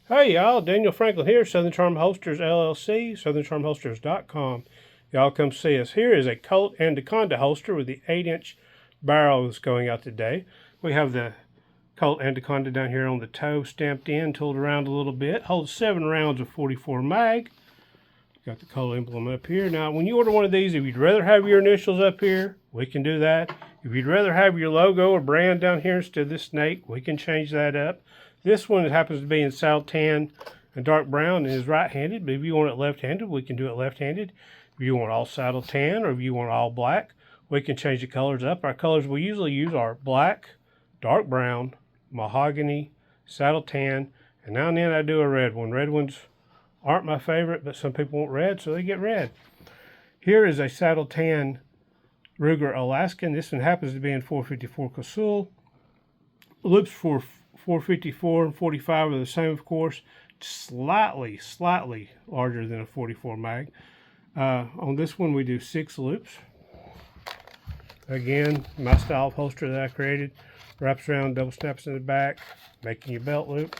Hey y'all, Daniel Franklin here, Southern Charm Holsters LLC, SouthernCharmHolsters.com. Y'all come see us. Here is a Colt Anaconda holster with the 8-inch barrel that's going out today. We have the Colt Anaconda down here on the toe, stamped in, tooled around a little bit. Holds 7 rounds of 44 mag. Got the Colt emblem up here. Now, when you order one of these, if you'd rather have your initials up here, we can do that. If you'd rather have your logo or brand down here instead of the snake, we can change that up. This one happens to be in saddle tan and dark brown and is right-handed, but if you want it left-handed, we can do it left-handed. If you want all saddle tan or if you want all black, we can change the colors up. Our colors we usually use are black, dark brown, mahogany, saddle tan, and now and then I do a red one. Red ones aren't my favorite, but some people want red, so they get red. Here is a saddle tan Ruger Alaskan. This one happens to be in 454 Cossul. Loops for 454 and 45 are the same, of course. Slightly larger than a 44 mag. On this one, we do 6 loops. Again, my style of holster that I created. Wraps around, double snaps in the back, making your belt loop.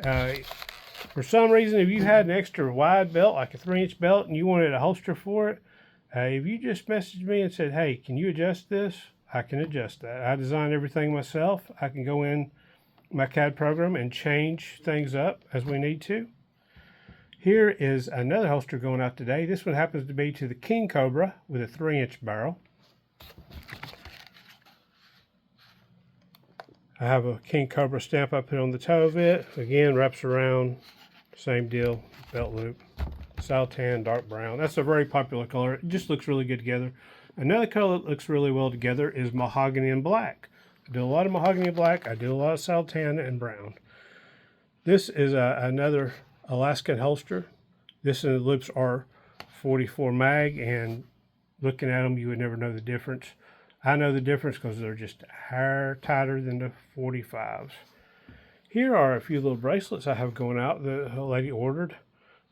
For some reason, if you had an extra wide belt, like a 3-inch belt, and you wanted a holster for it, if you just messaged me and said, hey, can you adjust this? I can adjust that. I design everything myself. I can go in my CAD program and change things up as we need to. Here is another holster going out today. This one happens to be to the King Cobra with a 3-inch barrel. I have a King Cobra stamp I put on the toe of it. Again, wraps around, same deal, belt loop, saddle tan, dark brown. That's a very popular color. It just looks really good together. Another color that looks really well together is mahogany and black. I do a lot of mahogany and black. I do a lot of saddle tan and brown. This is another Alaskan holster. This and the loops are 44 mag, and looking at them, you would never know the difference. I know the difference because they're just a hair tighter than the 45s. Here are a few little bracelets I have going out that a lady ordered.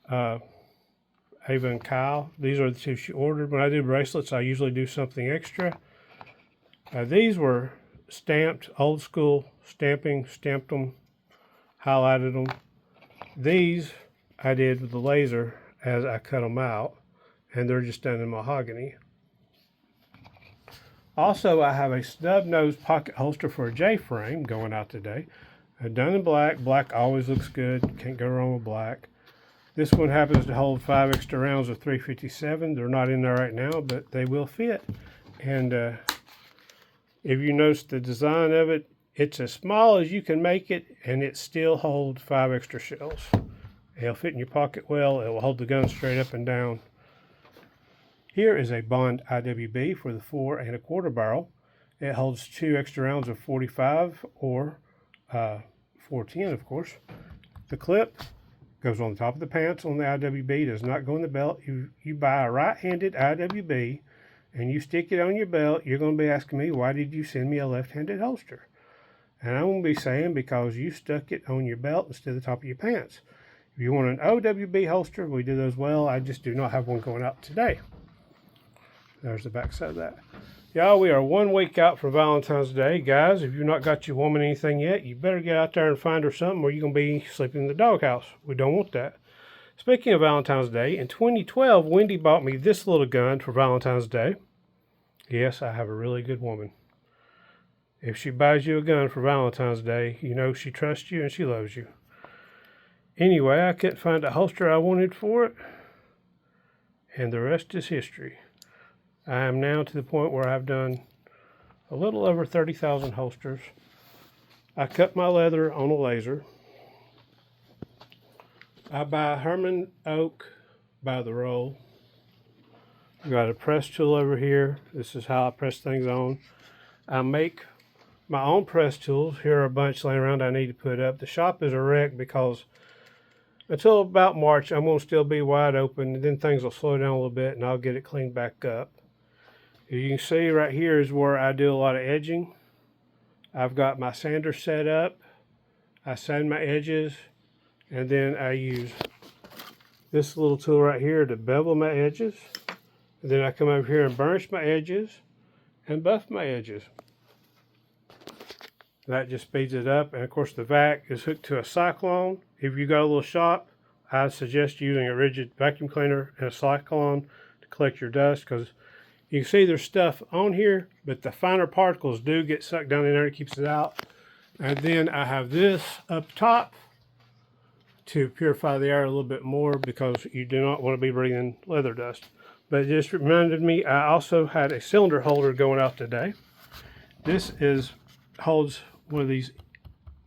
Ava and Kyle. These are the two she ordered. When I do bracelets, I usually do something extra. These were stamped, old school stamping, stamped them, highlighted them. These I did with the laser as I cut them out, and they're just done in mahogany. Also, I have a snub nose pocket holster for a J-frame going out today. Done in black. Black always looks good. Can't go wrong with black. This one happens to hold 5 extra rounds of 357. They're not in there right now, but they will fit. And if you notice the design of it, it's as small as you can make it, and it still holds 5 extra shells. It'll fit in your pocket well. It will hold the gun straight up and down. Here is a Bond IWB for the 4 1/4 barrel. It holds 2 extra rounds of 45 or 410, of course. The clip goes on the top of the pants on the IWB, does not go in the belt. You buy a right-handed IWB and you stick it on your belt, you're going to be asking me, why did you send me a left-handed holster? And I'm going to be saying, because you stuck it on your belt instead of the top of your pants. If you want an OWB holster, we do those well. I just do not have one going out today. There's the back side of that. Y'all, we are 1 week out from Valentine's Day. Guys, if you've not got your woman anything yet, you better get out there and find her something, or you're going to be sleeping in the doghouse. We don't want that. Speaking of Valentine's Day, in 2012, Wendy bought me this little gun for Valentine's Day. Yes, I have a really good woman. If she buys you a gun for Valentine's Day, you know she trusts you and she loves you. Anyway, I couldn't find a holster I wanted for it, and the rest is history. I am now to the point where I've done a little over 30,000 holsters. I cut my leather on a laser. I buy Herman oak by the roll. I've got a press tool over here. This is how I press things on. I make my own press tools. Here are a bunch laying around I need to put up. The shop is a wreck because until about March, I'm going to still be wide open, and then things will slow down a little bit, and I'll get it cleaned back up. You can see right here is where I do a lot of edging. I've got my sander set up. I sand my edges, and then I use this little tool right here to bevel my edges. And then I come over here and burnish my edges and buff my edges. That just speeds it up. And of course the vac is hooked to a cyclone. If you got a little shop, I suggest using a rigid vacuum cleaner and a cyclone to collect your dust, because you can see there's stuff on here, but the finer particles do get sucked down in there. It keeps it out. And then I have this up top to purify the air a little bit more, because you do not want to be breathing leather dust. But it just reminded me, I also had a cylinder holder going out today. This holds one of these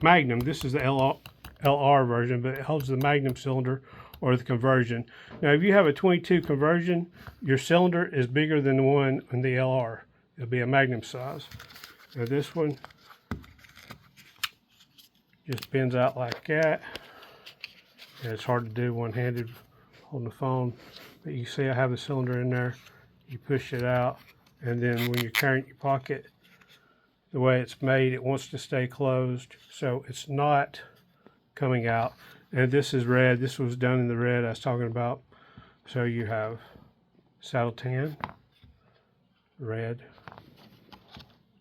Magnum. This is the LR version, but it holds the Magnum cylinder or the conversion. Now, if you have a 22 conversion, your cylinder is bigger than the one in the LR. It'll be a Magnum size. Now, this one just bends out like that. And it's hard to do one-handed holding the phone. But you see I have the cylinder in there. You push it out, and then when you're carrying your pocket, the way it's made, it wants to stay closed, so it's not coming out. And this is red. This was done in the red I was talking about. So you have saddle tan, red,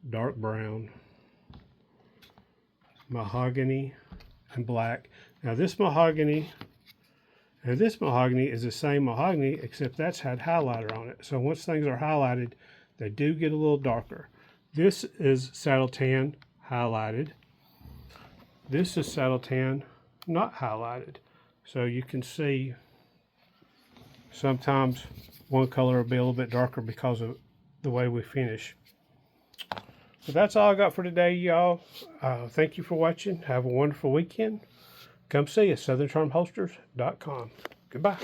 dark brown, mahogany, and black. Now this mahogany and this mahogany is the same mahogany, except that's had highlighter on it. So once things are highlighted, they do get a little darker. This is saddle tan highlighted. This is saddle tan not highlighted. So you can see sometimes one color will be a little bit darker because of the way we finish. So that's all I got for today, y'all. Thank you for watching. Have a wonderful weekend. Come see us, SouthernCharmHolsters.com. Goodbye.